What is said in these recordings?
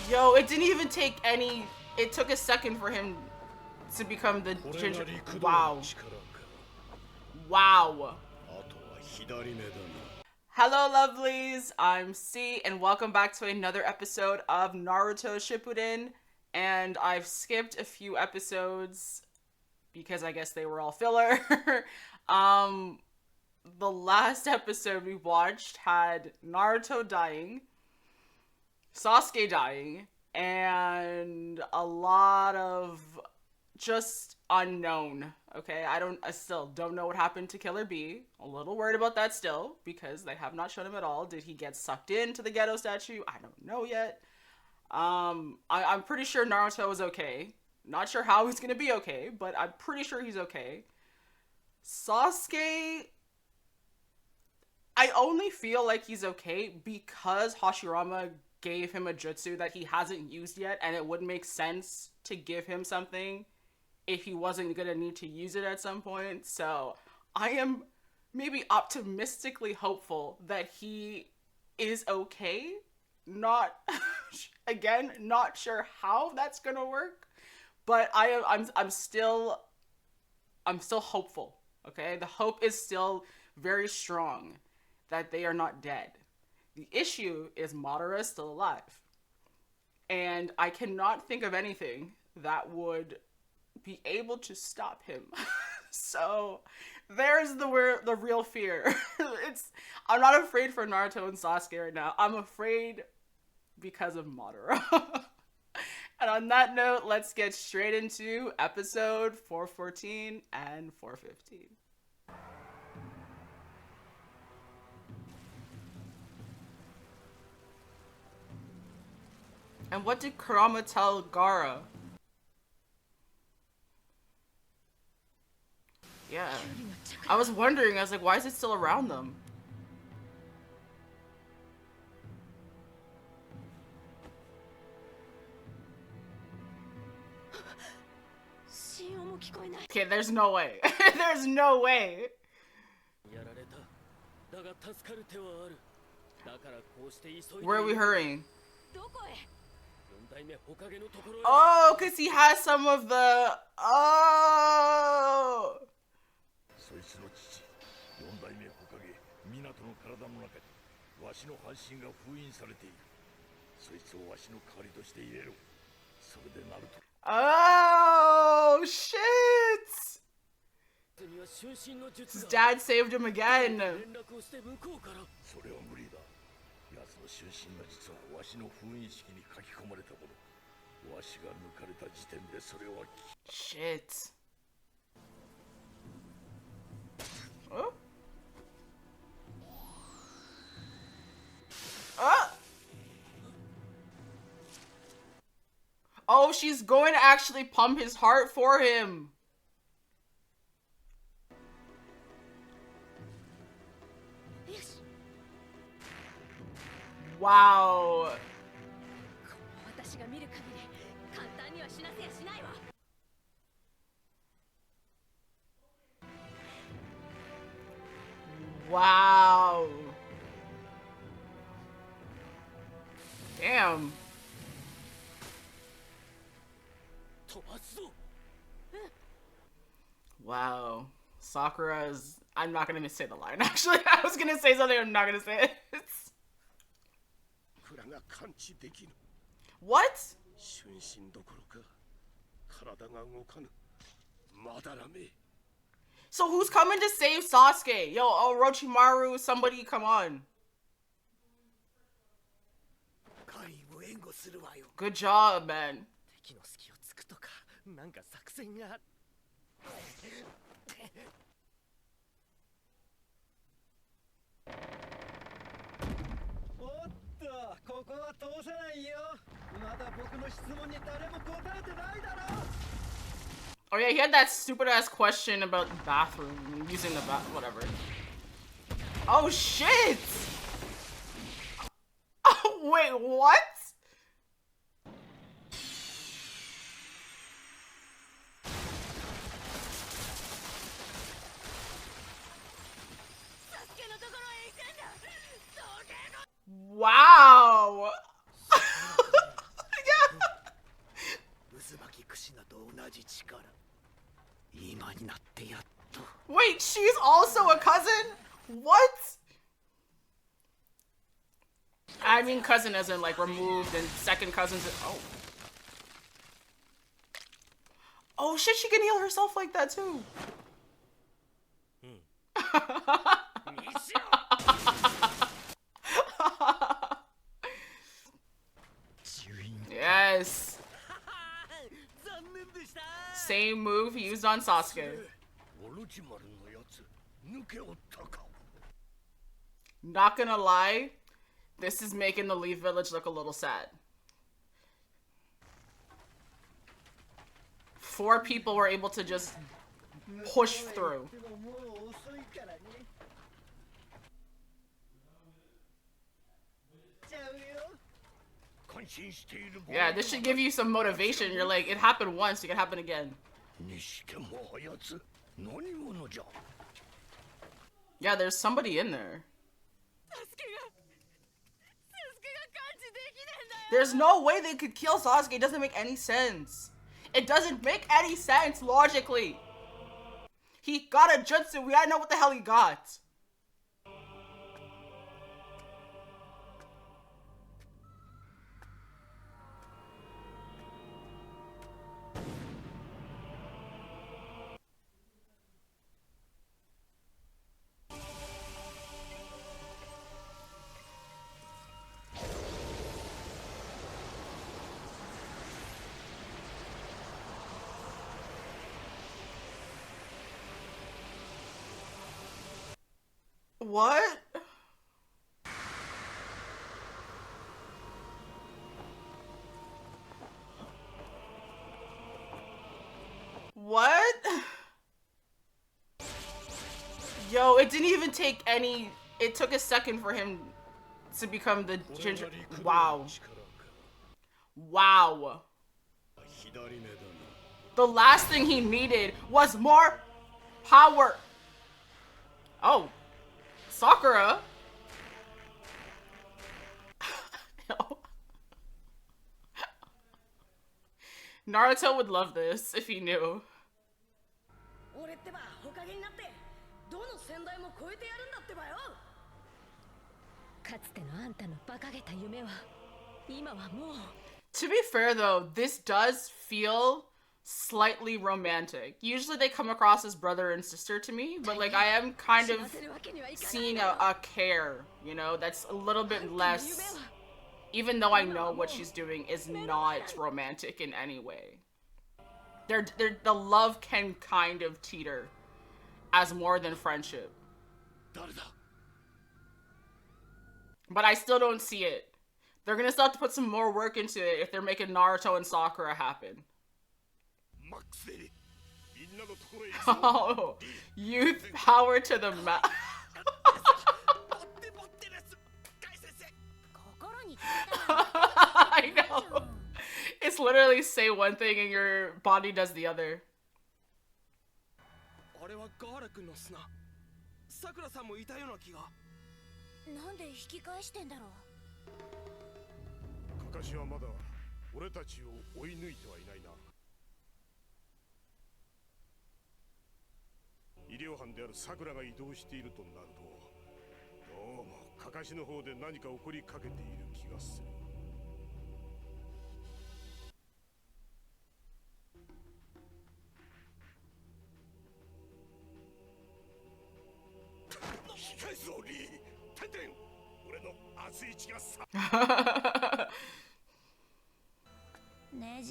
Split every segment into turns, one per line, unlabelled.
Yo, it didn't even take any. It took a second for him to become the Jinchuriki. Wow. Wow. Hello, lovelies. I'm C, and welcome back to another episode of Naruto Shippuden. And I've skipped a few episodes because I guess they were all filler. The last episode we watched had Naruto dying, Sasuke dying, and a lot of just unknown. Okay, I still don't know what happened to Killer B. A little worried about that still because they have not shown him at all. Did he get sucked into the ghetto statue? I don't know yet. I'm pretty sure Naruto is okay. Not sure how he's gonna be okay, but I'm pretty sure he's okay. Sasuke, I only feel like he's okay because Hashirama gave him a jutsu that he hasn't used yet, and it would make sense to give him something if he wasn't gonna need to use it at some point. So I am maybe optimistically hopeful that he is okay. Not again, not sure how that's gonna work, but I'm still hopeful. Okay, the hope is still very strong that they are not dead. The issue is Madara is still alive, and I cannot think of anything that would be able to stop him. So there's the real fear. I'm not afraid for Naruto and Sasuke right now. I'm afraid because of Madara. And on that note, let's get straight into episode 414 and 415. And what did Kurama tell Gaara? Yeah. I was wondering, I was like, why is it still around them? Okay, there's no way. There's no way. Where are we hurrying? Oh, because he has some of the... Oh! Oh, shit! His dad saved him again. Shit. Oh. Oh, she's going to actually pump his heart for him. Wow. Wow. Damn. Wow. Sakura's... I'm not gonna say the line, actually. I was gonna say something, I'm not gonna say it. What? So who's coming to save Sasuke? Yo, Orochimaru, somebody come on. Good job, man. Oh yeah, he had that stupid ass question about the bathroom, using the whatever. Oh shit! Oh wait, what? Wow! Wait, she's also a cousin? What? I mean cousin as in like removed and second cousins. Oh. Oh shit, she can heal herself like that too. Yes. Same move he used on Sasuke. Not gonna lie, this is making the Leaf Village look a little sad. 4 people were able to just push through. Yeah, this should give you some motivation. You're like, it happened once, it can happen again. Yeah, there's somebody in there. There's no way they could kill Sasuke. It doesn't make any sense. It doesn't make any sense logically. He got a jutsu. We gotta know what the hell he got. What? What? Yo, it didn't even take any... It took a second for him to become the ginger... Wow. Wow. The last thing he needed was more power. Oh. Sakura? No. Naruto would love this if he knew. To be fair though, this does feel slightly romantic. Usually they come across as brother and sister to me, but like I am kind of seeing a care, you know, that's a little bit less, even though I know what she's doing is not romantic in any way. The love can kind of teeter as more than friendship. But I still don't see it. They're gonna still have to put some more work into it if they're making Naruto and Sakura happen. Oh, youth power to the max. I know. It's literally say one thing and your body does the other.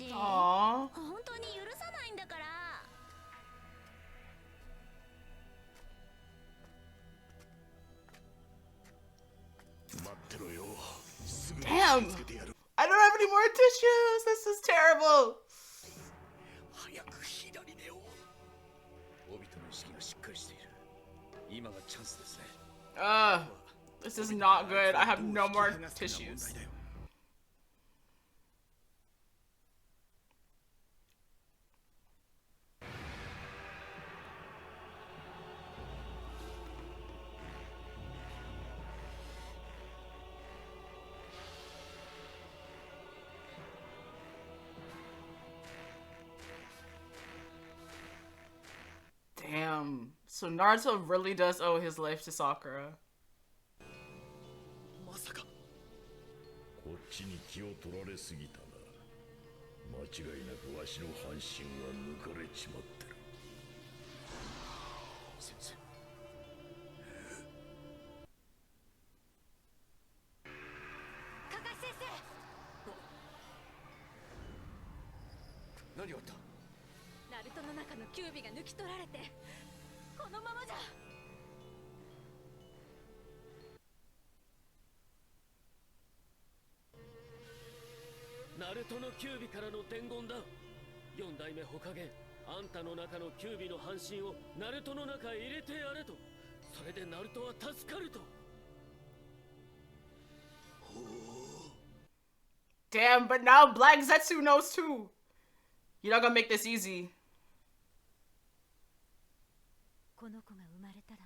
Aww. Damn! I don't have any more tissues! This is terrible! This is not good. I have no more tissues. Damn. So Naruto really does owe his life to Sakura.
まさかこっちに気を取られすぎたな。間違いなくわしの半身は抜かれちまってる。先生。
カカシ先生。
何があった？
ナルトの中のキュービが抜き取られて、このままじゃ。
ナルトのキュービからの伝言だ。4代目火影、あんたの中のキュービの半身をナルトの中へ入れてやれと。それでナルトは助かると。
Damn, but now Black Zetsu knows too. You're not gonna make this easy.
この子が生まれたら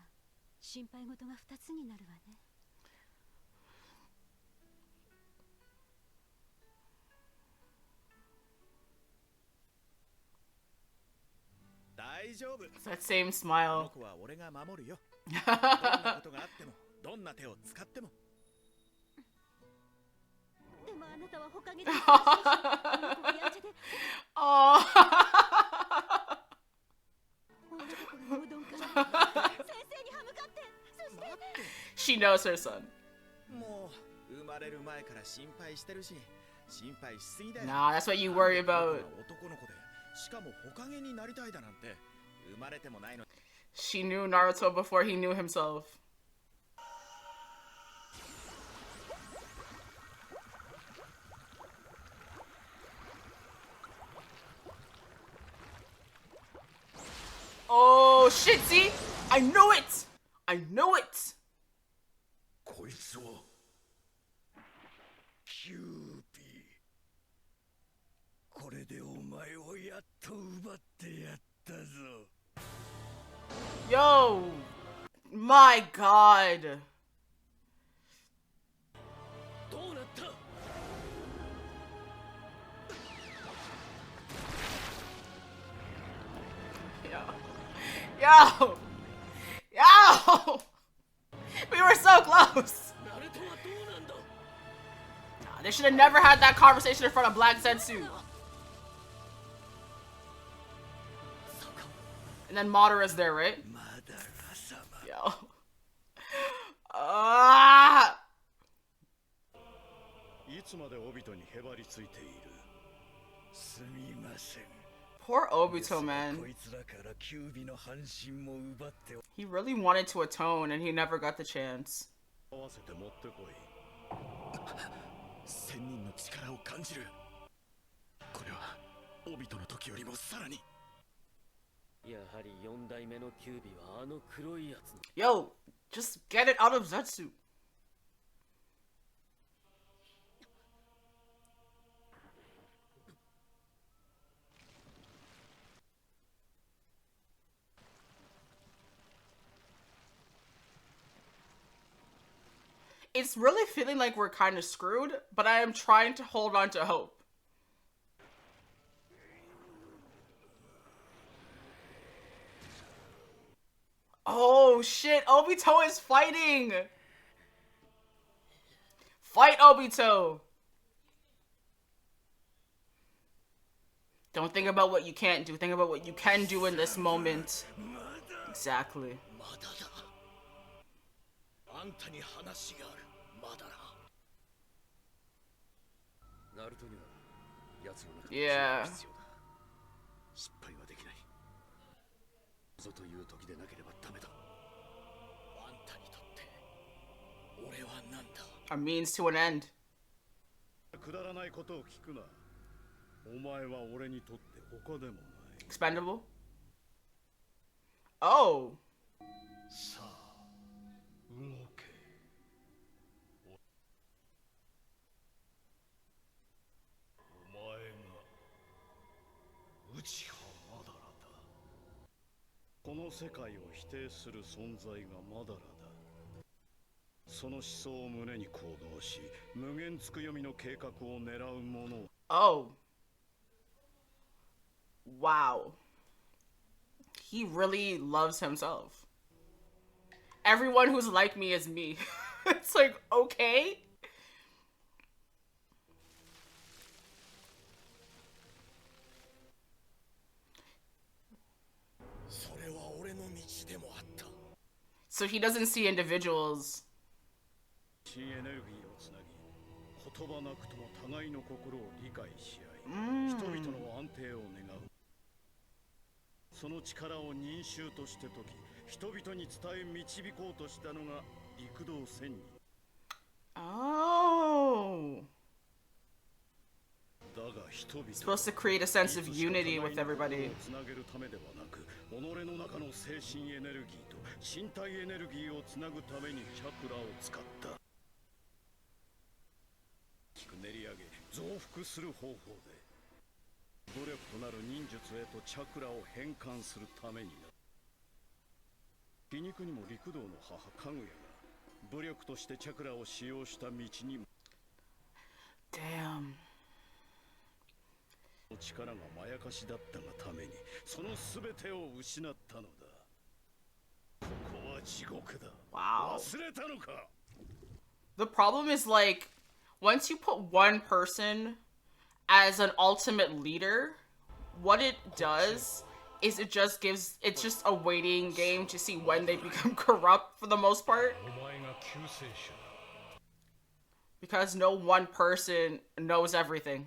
心配事が2つになるわね。
大丈夫。
It's that same smile.
この子は俺が守るよ。どんなことがあっても、どんな手を使っても。
でもあなたは火影でこの子がやんちゃで。
Oh.
女の子のうどんから先生に歯向かって、そして
She knows her son.
もう生まれる前から心配してるし、心配しすぎだよ。
Nah, that's what you worry about.
男の子で、しかも火影になりたいだなんて生まれてもないの。
She knew Naruto before he knew himself. Oh shit, see? I knew it! I knew it!
こいつはキューピー。これでお前をやっと奪ってやったぞ。
Yo! My god!
どうなった？
Yo! Yo! We were so close!
ナルトはどうなんだ？
Nah, they should have never had that conversation in front of Black Zetsu. And then Madara's there, right?
マダラ様。
Yo. Ah!
いつまでオビトにへばりついている？すみません。
Poor Obito, man.
こいつらからキュービの半身も奪って
He really wanted to atone and he never got the chance.
合わせて持ってこい。
千人の力を感じる。これはオビトの時よりもさらに。
やはり4代目のキュービはあの黒いやつの。
Yo, just get it out of Zetsu. It's really feeling like we're kind of screwed, but I am trying to hold on to hope. Oh shit, Obito is fighting! Fight, Obito! Don't think about what you can't do, think about what you can do in this moment. Exactly.
まだだ。あんたに話がある。まだだ。ナルトには奴の中で
Yeah.
必要だ。失敗はできない。ぞという時でなければダメだ。あんたにとって俺は何だ。
A means to an end.
くだらないことを聞くな。お前は俺にとって他でもない。
Expendable? Oh.
さあ、動け。お前が内葉マダラだ。この世界を否定する存在がマダラだ。その思想を胸に行動し、無限つく読みの計画を狙う者を。
Oh. Wow. he really loves himself. Everyone who's like me is me. It's like, okay. So he doesn't see individuals.
新エネルギーをつなぎ、言葉なくとも互いの心を理解し合い、人々の安定を願う。その力を忍衆として解き、人々に伝え導こうとしたのが陸道仙人。
Oh.
だが人々
Supposed to create a sense of unity with everybody.
つなげるためではなく、己の中の精神エネルギーと身体エネルギーをつなぐためにチャクラを使った。練り上げ増幅する方法で努力となる忍術へとチャクラを変換するためにな。皮肉にも陸道の母かぐやが武力としてチャクラを使用した道にも
Damn.
力がまやかしだったがためにその全てを失ったのだ。ここは地獄だ。
Wow.
忘れたのか。
The problem is, like, once you put one person as an ultimate leader, what it does is it just gives, it's just a waiting game to see when they become corrupt for the most part. Because no one person knows everything.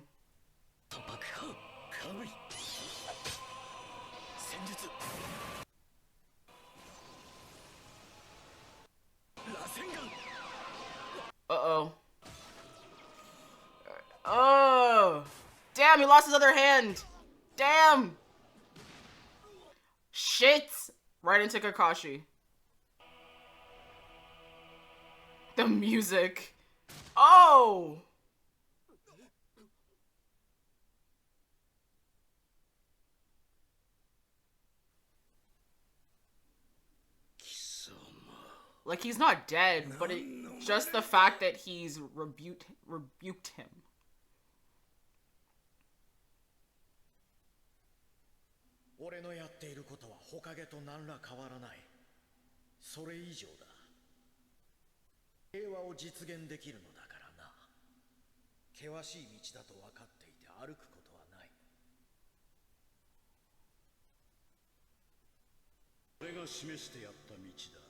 Uh-oh. Oh! Damn, he lost his other hand! Damn! Shit! Right into Kakashi. The music. Oh! Like, he's not dead, but just the fact that he's rebuked him.
俺のやっていることはほかげと何ら変わらない。それ以上だ。平和を実現できるのだからな。険しい道だと分かっていて歩くことはない。
俺が示してやった道だ。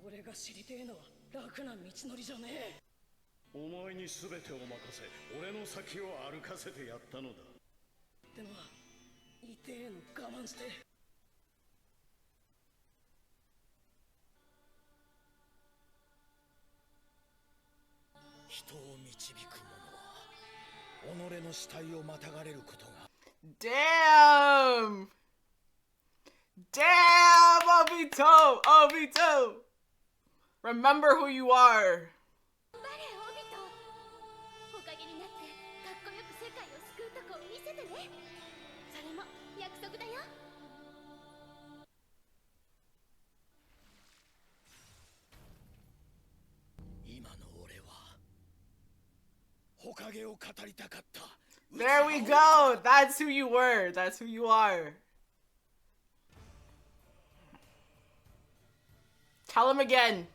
俺が知りてえのは楽な道のりじゃねえ。
お前に全てを任せ、俺の先を歩かせてやったのだ。
でも痛えの我慢して。
人を導く者は己の死体をまたがれることが。
Damn! Damn, Obito! Obito! Remember who you are!
バレエオビト、おかげになってかっこよく世界を救うとこを見せてね。それも約束だよ。
今の俺はほかげを語りたかった。
There we go! That's who you were! That's who you are! Tell him again!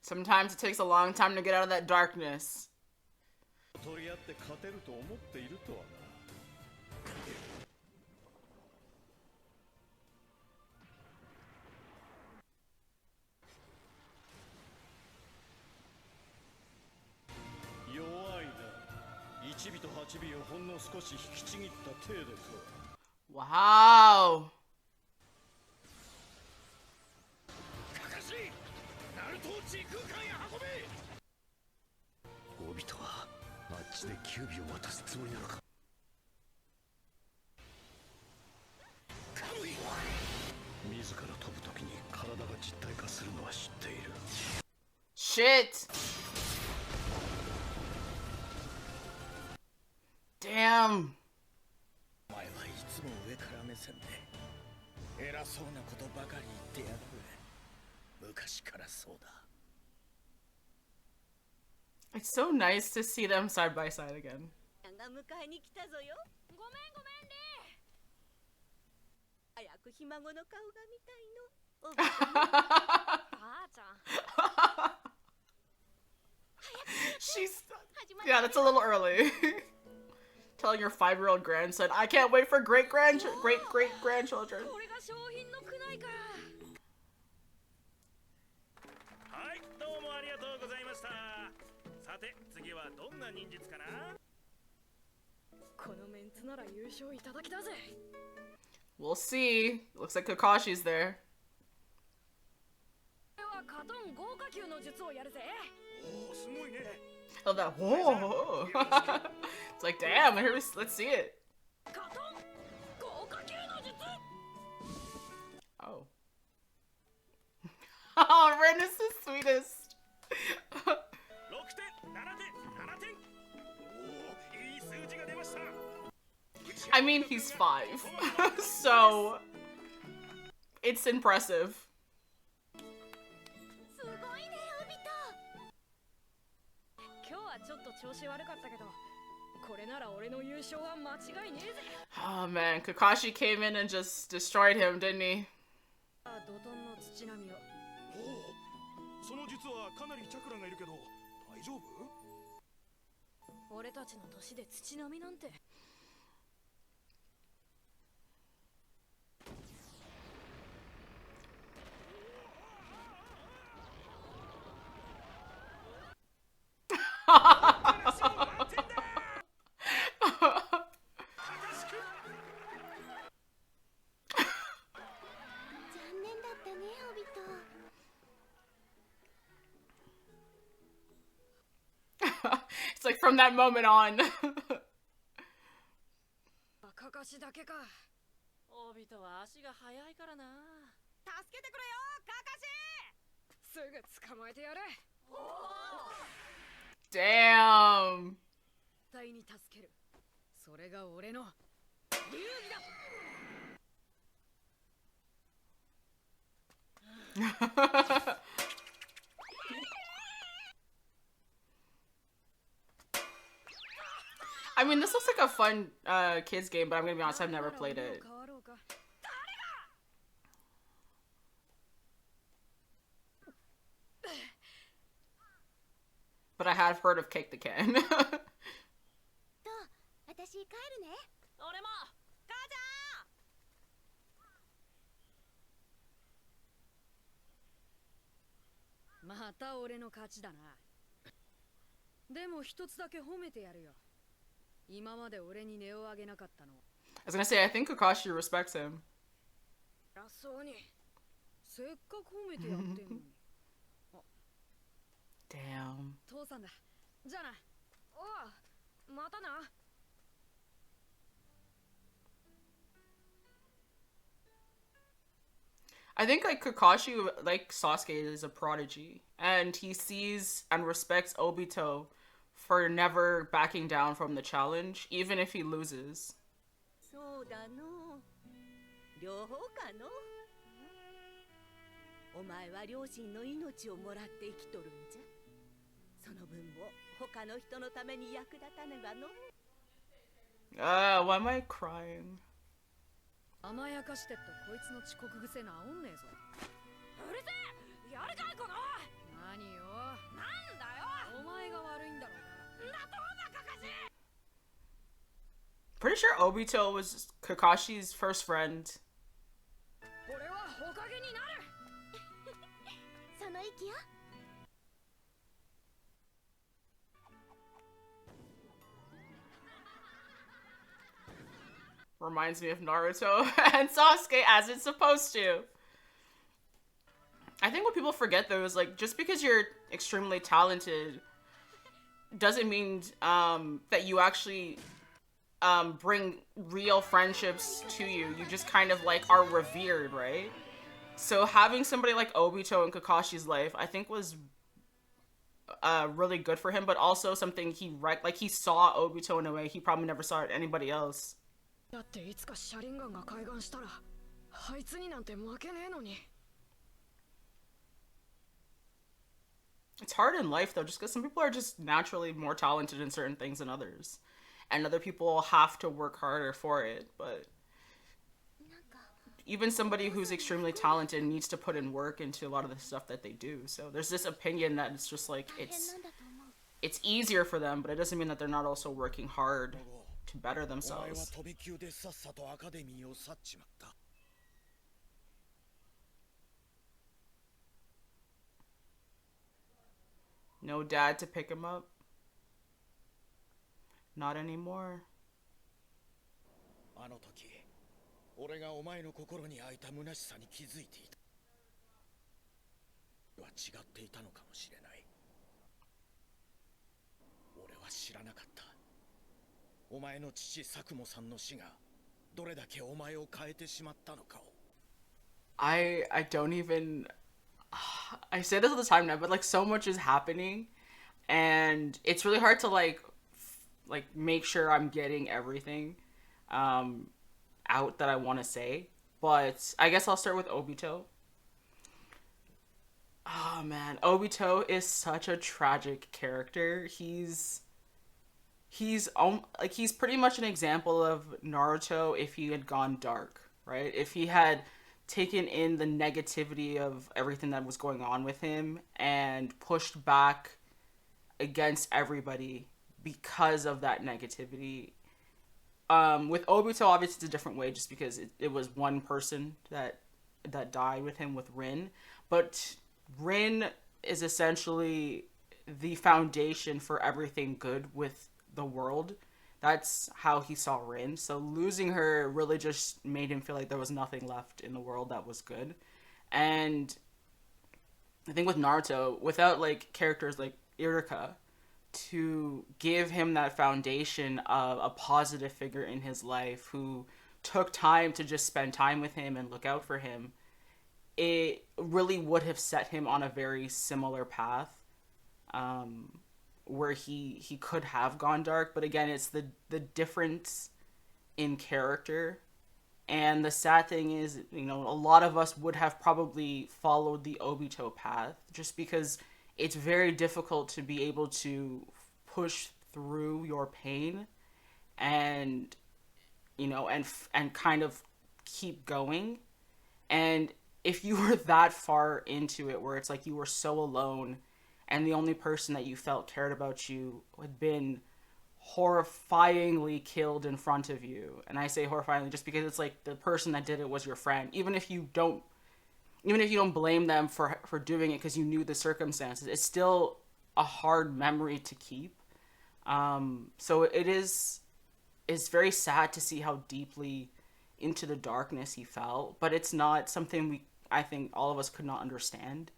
Sometimes it takes a long time to get out of that darkness.
取り合って勝てると思っているとはな。弱いな。1尾と8尾をほんの少し引きちぎった程度と。
Wow!
カカシ、ナルトを時空間へ運べ。
オビトはあっちでキュービを渡すつもりなのか。自ら飛ぶときに体が実体化するのは知っている。
Shit! Damn!
お前はいつも上から目線で偉そうなことばかり言ってやがる。昔からそうだ。
It's so nice to see them side by side again.
が迎えに来たぞよ。ごめんね。早くひ孫の顔が見たいの。おばあちゃん。
She's yeah, that's a little early. Telling your 5-year-old grandson, I can't wait for great grandchildren.
これが商品のくないか。
はい、どうもありがとうございました。さて、次はどんな忍術かな。
このメンツなら優勝いただきだぜ。
We'll see. Looks like Kakashi's there.
これはカトン豪華級の術をやるぜ。
おお、すごいね。
Oh, that. Whoa. It's like, damn, let's see it.
カトン豪華級の術。
Oh. Oh, Ren is the sweetest.
6点、7点、7点。おお、いい数字が出ました。
I mean, he's 5. So, it's impressive.
すごいね、オビト。今日はちょっと調子悪かったけど、これなら俺の優勝は間違いねえぜ。
Oh man, Kakashi came in and just destroyed him, didn't he?
怒涛の土並みを。
おお、その術はかなりチャクラがいるけど、大丈夫？
俺たちの年で土並みなんて。
It's like from that moment on.
かかしだけか。オビトは足が速いからな。助けてくれよ、かかし。すぐ捕まえてやる。
Damn.
絶対に助ける。それが俺の流儀だ。
I mean, this looks like a fun kids game, but I'm gonna be honest, I've never played it. But I have heard of Kick the Can.
私帰るね。俺も。母ちゃん。また俺の勝ちだな。でも一つだけ褒めてやるよ。今まで俺に値を上げなかったの。
I was gonna say, I think Kakashi respects him.
偉そうに。せっかく褒めてやってんのに。
Damn.
父さんだ。じゃあな。おう、またな。
I think like Kakashi, like Sasuke, is a prodigy, and he sees and respects Obito for never backing down from the challenge, even if he loses.
そうだの。両方かの。お前は両親の命をもらって生きとるんじゃ。その分も他の人のために役立たねばの。
Why am I crying?
甘やかしてっとこいつの遅刻癖なおんねえぞ。うるせえ、やるかいこの。何よ。なんだよ。お前が悪いんだろうが。だとな、かかし。
Pretty sure Obito was Kakashi's first friend.
俺はほかげになる。その息よ。
Reminds me of Naruto and Sasuke as it's supposed to. I think what people forget though is like, just because you're extremely talented doesn't mean that you actually bring real friendships to you. You just kind of like are revered, right? So having somebody like Obito in Kakashi's life, I think was really good for him, but also something he saw Obito in a way he probably never saw it anybody else.
だっていつかシャリンガンが開眼したらあいつになんて負けねえのに。
It's hard in life though, just because some people are just naturally more talented in certain things than others, and other people have to work harder for it. But even somebody who's extremely talented needs to put in work into a lot of the stuff that they do. So there's this opinion that it's just like it's easier for them, but it doesn't mean that they're not also working hard to better
お前は
themselves.
飛び級でさっさとアカデミーを去っちまった
No dad to pick him up. Not anymore.
あの時俺がお前の心に開いた虚しさに気づいていたは違っていたのかもしれない俺は知らなかったお前の父佐久間さんの死がどれだけお前を変えてしまったのかを
I don't even I say this all the time now, but like so much is happening and it's really hard to like make sure I'm getting everything out that I want to say. But I guess I'll start with Obito. Oh man, Obito is such a tragic character. He's pretty much an example of Naruto if he had gone dark, right? If he had taken in the negativity of everything that was going on with him and pushed back against everybody because of that negativity. With Obito, obviously it's a different way just because it was one person that died with him with Rin. But Rin is essentially the foundation for everything good with the world. That's how he saw Rin. So losing her really just made him feel like there was nothing left in the world that was good. And I think with Naruto, without like characters like Iruka to give him that foundation of a positive figure in his life who took time to just spend time with him and look out for him, it really would have set him on a very similar path. Where he could have gone dark, but again, it's the difference in character. And the sad thing is, you know, a lot of us would have probably followed the Obito path just because it's very difficult to be able to push through your pain and, you know, and kind of keep going. And if you were that far into it where it's like you were so alone and the only person that you felt cared about you had been horrifyingly killed in front of you. And I say horrifyingly just because it's like the person that did it was your friend. Even if you don't blame them for doing it because you knew the circumstances, it's still a hard memory to keep. So it's very sad to see how deeply into the darkness he fell, but it's not something I think all of us could not understand.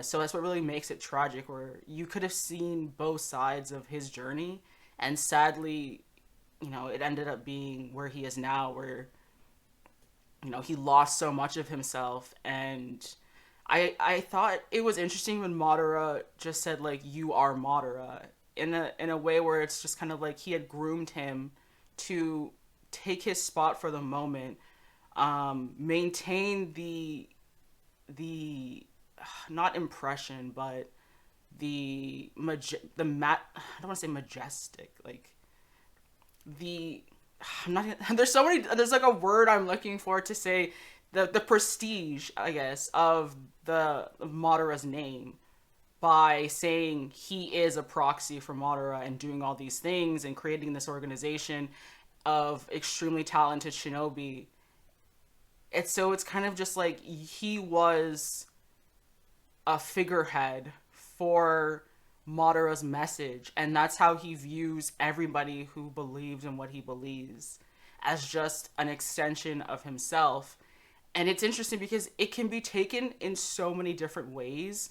So that's what really makes it tragic, where you could have seen both sides of his journey, and sadly, you know, it ended up being where he is now, where, you know, he lost so much of himself. And I thought it was interesting when Madara just said, like, you are Madara, in a way where it's just kind of like he had groomed him to take his spot for the moment, maintain the not impression, but I don't want to say majestic, like there's like a word I'm looking for to say the prestige, I guess, of Madara's name, by saying he is a proxy for Madara and doing all these things and creating this organization of extremely talented shinobi. It's kind of just like he was a figurehead for Madara's message, and that's how he views everybody who believes in what he believes, as just an extension of himself. And it's interesting because it can be taken in so many different ways,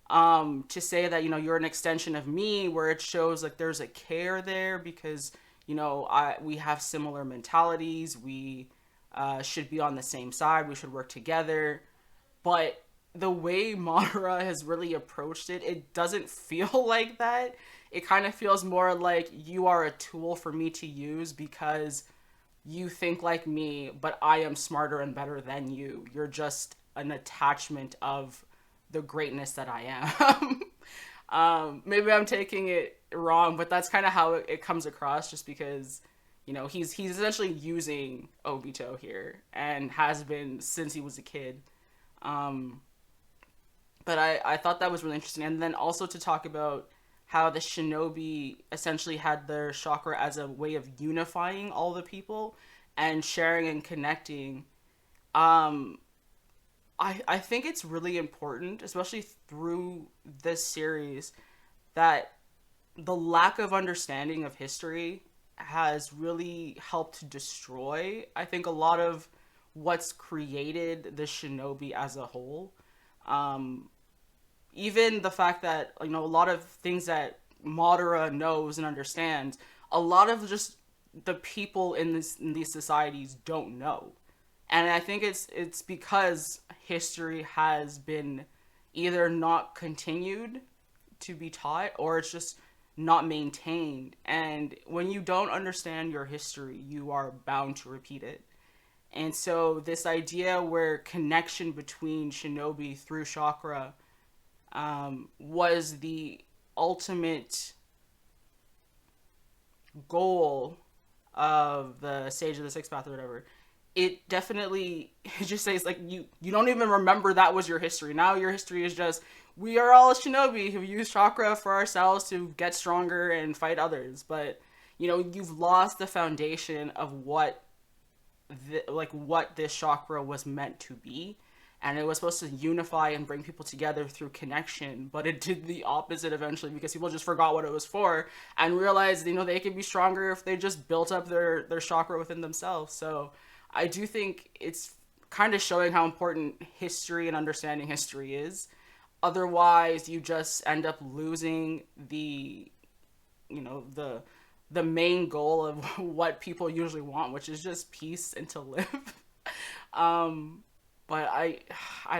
to say that, you know, you're an extension of me, where it shows like there's a care there because, you know, we have similar mentalities, we should be on the same side, we should work together. But the way Madara has really approached it, it doesn't feel like that. It kind of feels more like you are a tool for me to use because you think like me, but I am smarter and better than you. You're just an attachment of the greatness that I am. Maybe I'm taking it wrong, but that's kind of how it comes across, just because, you know, he's essentially using Obito here and has been since he was a kid. But I thought that was really interesting. And then also to talk about how the shinobi essentially had their chakra as a way of unifying all the people and sharing and connecting. I think it's really important, especially through this series, that the lack of understanding of history has really helped to destroy, I think, a lot of what's created the shinobi as a whole. Even the fact that, you know, a lot of things that Madara knows and understands, a lot of just the people in these societies don't know. And I think it's because history has been either not continued to be taught, or it's just not maintained. And when you don't understand your history, you are bound to repeat it. And so this idea where connection between shinobi through chakra was the ultimate goal of the Sage of the Sixth Path or whatever, it definitely, it just says, like, you don't even remember that was your history. Now your history is just, we are all shinobi who use chakra for ourselves to get stronger and fight others. But, you know, you've lost the foundation of what this chakra was meant to be. And it was supposed to unify and bring people together through connection, but it did the opposite eventually, because people just forgot what it was for and realized, you know, they could be stronger if they just built up their chakra within themselves. So I do think it's kind of showing how important history and understanding history is. Otherwise, you just end up losing the, you know, the main goal of what people usually want, which is just peace and to live. But I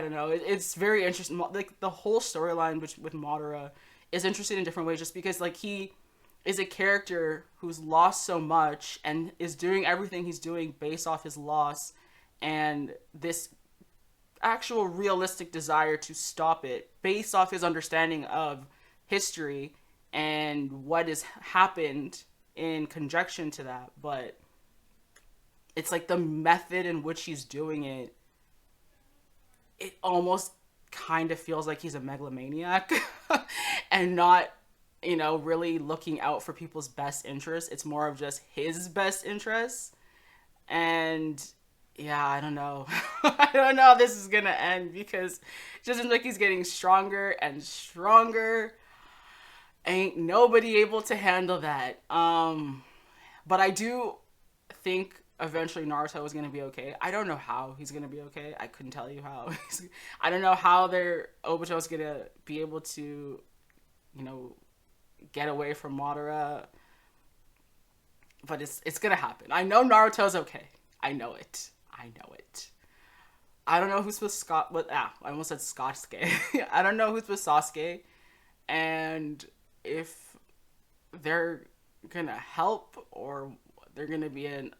don't know. It's very interesting. Like, the whole storyline with Madara is interesting in different ways, just because, like, he is a character who's lost so much and is doing everything he's doing based off his loss and this actual realistic desire to stop it based off his understanding of history and what has happened in conjunction to that. But it's like the method in which he's doing it, it almost kind of feels like he's a megalomaniac and not, you know, really looking out for people's best interests. It's more of just his best interests. And yeah, I don't know. I don't know how this is gonna end, because it just seems like he's getting stronger and stronger. Ain't nobody able to handle that. But I do think eventually Naruto is going to be okay. I don't know how he's going to be okay. I couldn't tell you how. I don't know how Obito is going to be able to, you know, get away from Madara. But it's going to happen. I know Naruto's okay. I know it. I don't know who's with I almost said Sasuke. I don't know who's with Sasuke. And if they're going to help, or they're going to be an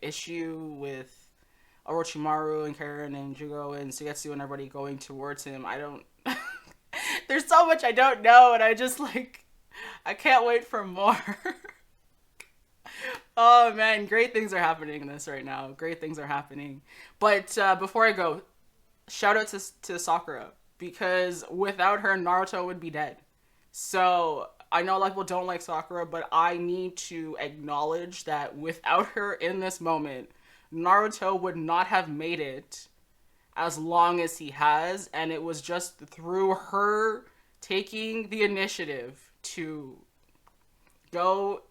issue with Orochimaru and Karen and Jugo and Sugetsu and everybody going towards him. I don't there's so much I don't know, and I just, like, I can't wait for more. Oh man, great things are happening in this right now. Great things are happening. But before I go, shout out to Sakura, because without her, Naruto would be dead. So I know a lot of people don't like Sakura, but I need to acknowledge that without her in this moment, Naruto would not have made it as long as he has, and it was just through her taking the initiative to go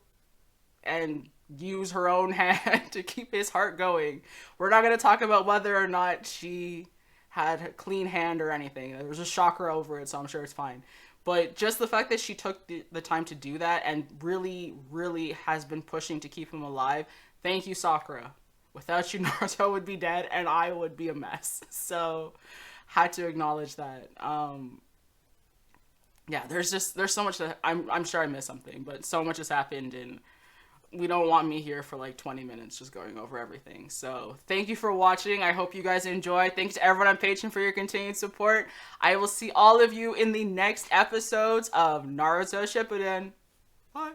and use her own hand to keep his heart going. We're not going to talk about whether or not she had a clean hand or anything. There was a chakra over it, so I'm sure it's fine. But just the fact that she took the time to do that and really, really has been pushing to keep him alive. Thank you, Sakura. Without you, Naruto would be dead and I would be a mess. So, had to acknowledge that. Yeah, there's so much that I'm sure I missed something, but so much has happened, and we don't want me here for like 20 minutes just going over everything. So thank you for watching. I hope you guys enjoy. Thanks to everyone on Patreon for your continued support. I will see all of you in the next episodes of Naruto Shippuden. Bye.